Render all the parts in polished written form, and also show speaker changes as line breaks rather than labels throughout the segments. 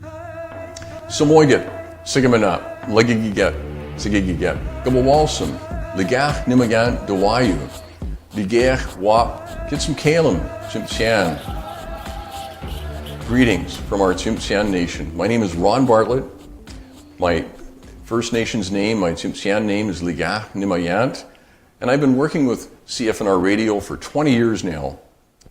Samoygat, Sigamana, Legigiget, Sigigiget, Gabawalsum, Ligach Nimagant Dawayu, Ligach Wap, Kitsum Kalem, Tsimshian. Greetings from our Tsimshian Nation. My name is Ron Bartlett. My First Nation's name, my Tsimshian name is Ligach Nimayant, and I've been working with CFNR Radio for 20 years now.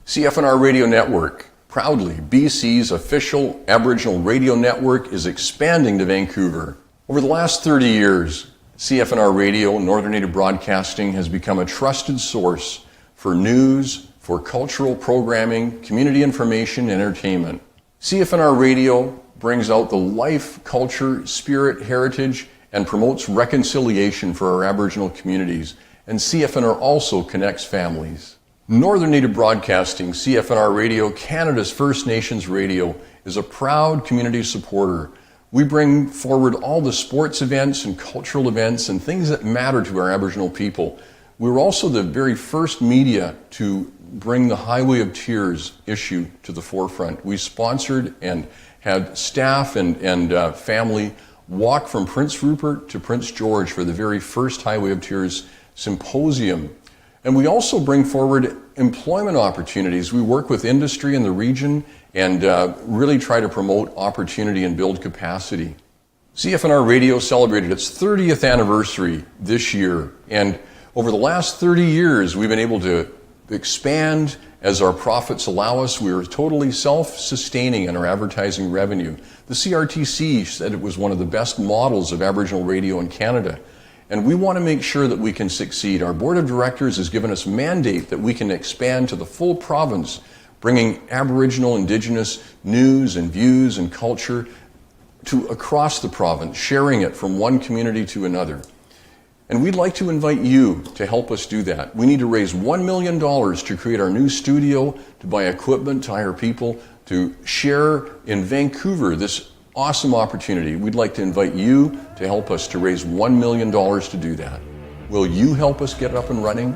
CFNR Radio Network, proudly BC's official Aboriginal radio network, is expanding to Vancouver. Over the last 30 years, CFNR Radio, Northern Native Broadcasting, has become a trusted source for news, for cultural programming, community information, and entertainment. CFNR Radio brings out the life, culture, spirit, heritage, and promotes reconciliation for our Aboriginal communities. And CFNR also connects families. Northern Native Broadcasting, CFNR Radio, Canada's First Nations radio, is a proud community supporter. We bring forward all the sports events and cultural events and things that matter to our Aboriginal people. We're also the very first media to bring the Highway of Tears issue to the forefront. We sponsored and had staff and family walk from Prince Rupert to Prince George for the very first Highway of Tears symposium. And we also bring forward employment opportunities. We work with industry in the region and really try to promote opportunity and build capacity. CFNR Radio celebrated its 30th anniversary this year, and over the last 30 years we've been able to expand as our profits allow us. We are totally self-sustaining in our advertising revenue. The CRTC said it was one of the best models of Aboriginal radio in Canada. And we want to make sure that we can succeed. Our board of directors has given us mandate that we can expand to the full province, bringing Aboriginal, Indigenous news and views and culture to across the province, sharing it from one community to another. And we'd like to invite you to help us do that. We need to raise $1 million to create our new studio, to buy equipment, to hire people, to share in Vancouver this awesome opportunity. We'd like to invite you to help us to raise $1 million to do that. Will you help us get up and running?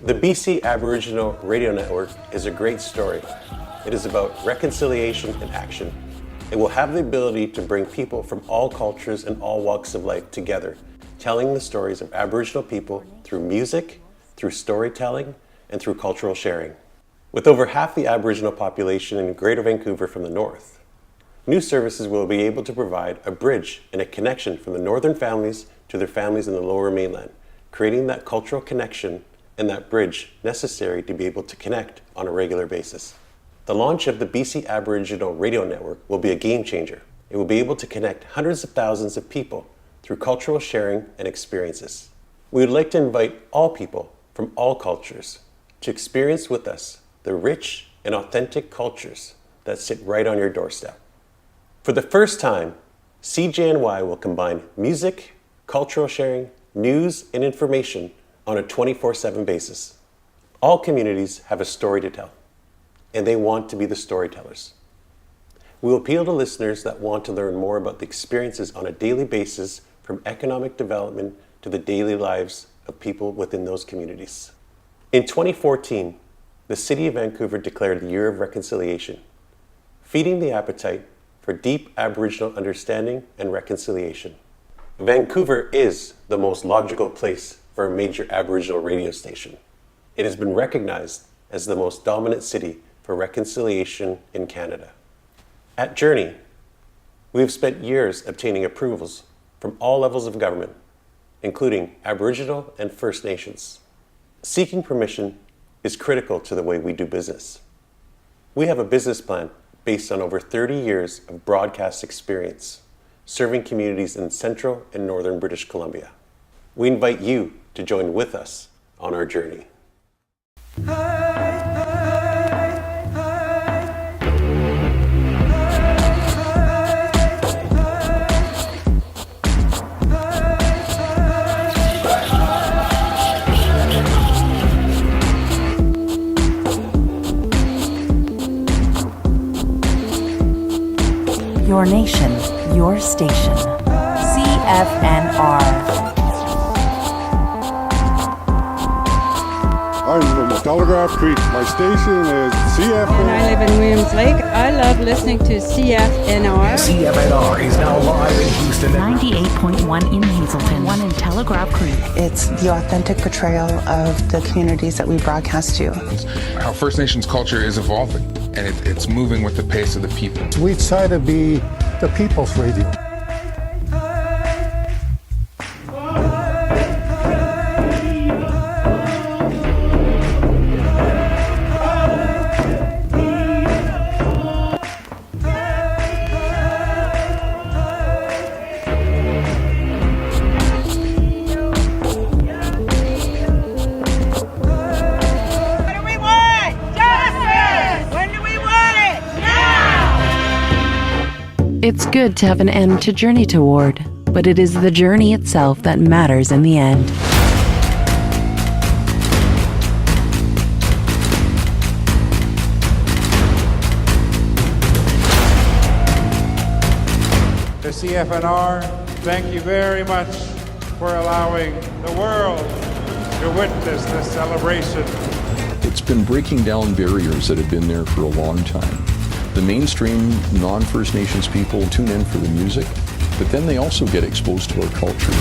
The BC Aboriginal Radio Network is a great story. It is about reconciliation and action. It will have the ability to bring people from all cultures and all walks of life together, telling the stories of Aboriginal people through music, through storytelling, and through cultural sharing. With over half the Aboriginal population in Greater Vancouver from the north, new services will be able to provide a bridge and a connection from the northern families to their families in the lower mainland, creating that cultural connection and that bridge necessary to be able to connect on a regular basis. The launch of the BC Aboriginal Radio Network will be a game changer. It will be able to connect hundreds of thousands of people through cultural sharing and experiences. We would like to invite all people from all cultures to experience with us the rich and authentic cultures that sit right on your doorstep. For the first time, CJNY will combine music, cultural sharing, news, and information on a 24/7 basis. All communities have a story to tell, and they want to be the storytellers. We will appeal to listeners that want to learn more about the experiences on a daily basis, from economic development to the daily lives of people within those communities. In 2014, the City of Vancouver declared the Year of Reconciliation, feeding the appetite for deep Aboriginal understanding and reconciliation. Vancouver is the most logical place for a major Aboriginal radio station. It has been recognized as the most dominant city for reconciliation in Canada. At Journey, we have spent years obtaining approvals from all levels of government, including Aboriginal and First Nations. Seeking permission is critical to the way we do business. We have a business plan based on over 30 years of broadcast experience, serving communities in central and northern British Columbia. We invite you to join with us on our journey.
Your nation, your station. CFNR.
I'm from Telegraph Creek. My station is CFNR.
And I live in Williams Lake.
I love listening to CFNR.
CFNR is now live in Houston.
98.1 in Hazelton, 1 in Telegraph Creek.
It's the authentic portrayal of the communities that we broadcast to.
How First Nations culture is evolving, and it's moving with the pace of the people.
We try to be the people's radio.
It's good to have an end to journey toward, but it is the journey itself that matters in the end.
The CFNR, thank you very much for allowing the world to witness this celebration.
It's been breaking down barriers that have been there for a long time. The mainstream non-First Nations people tune in for the music, but then they also get exposed to our culture.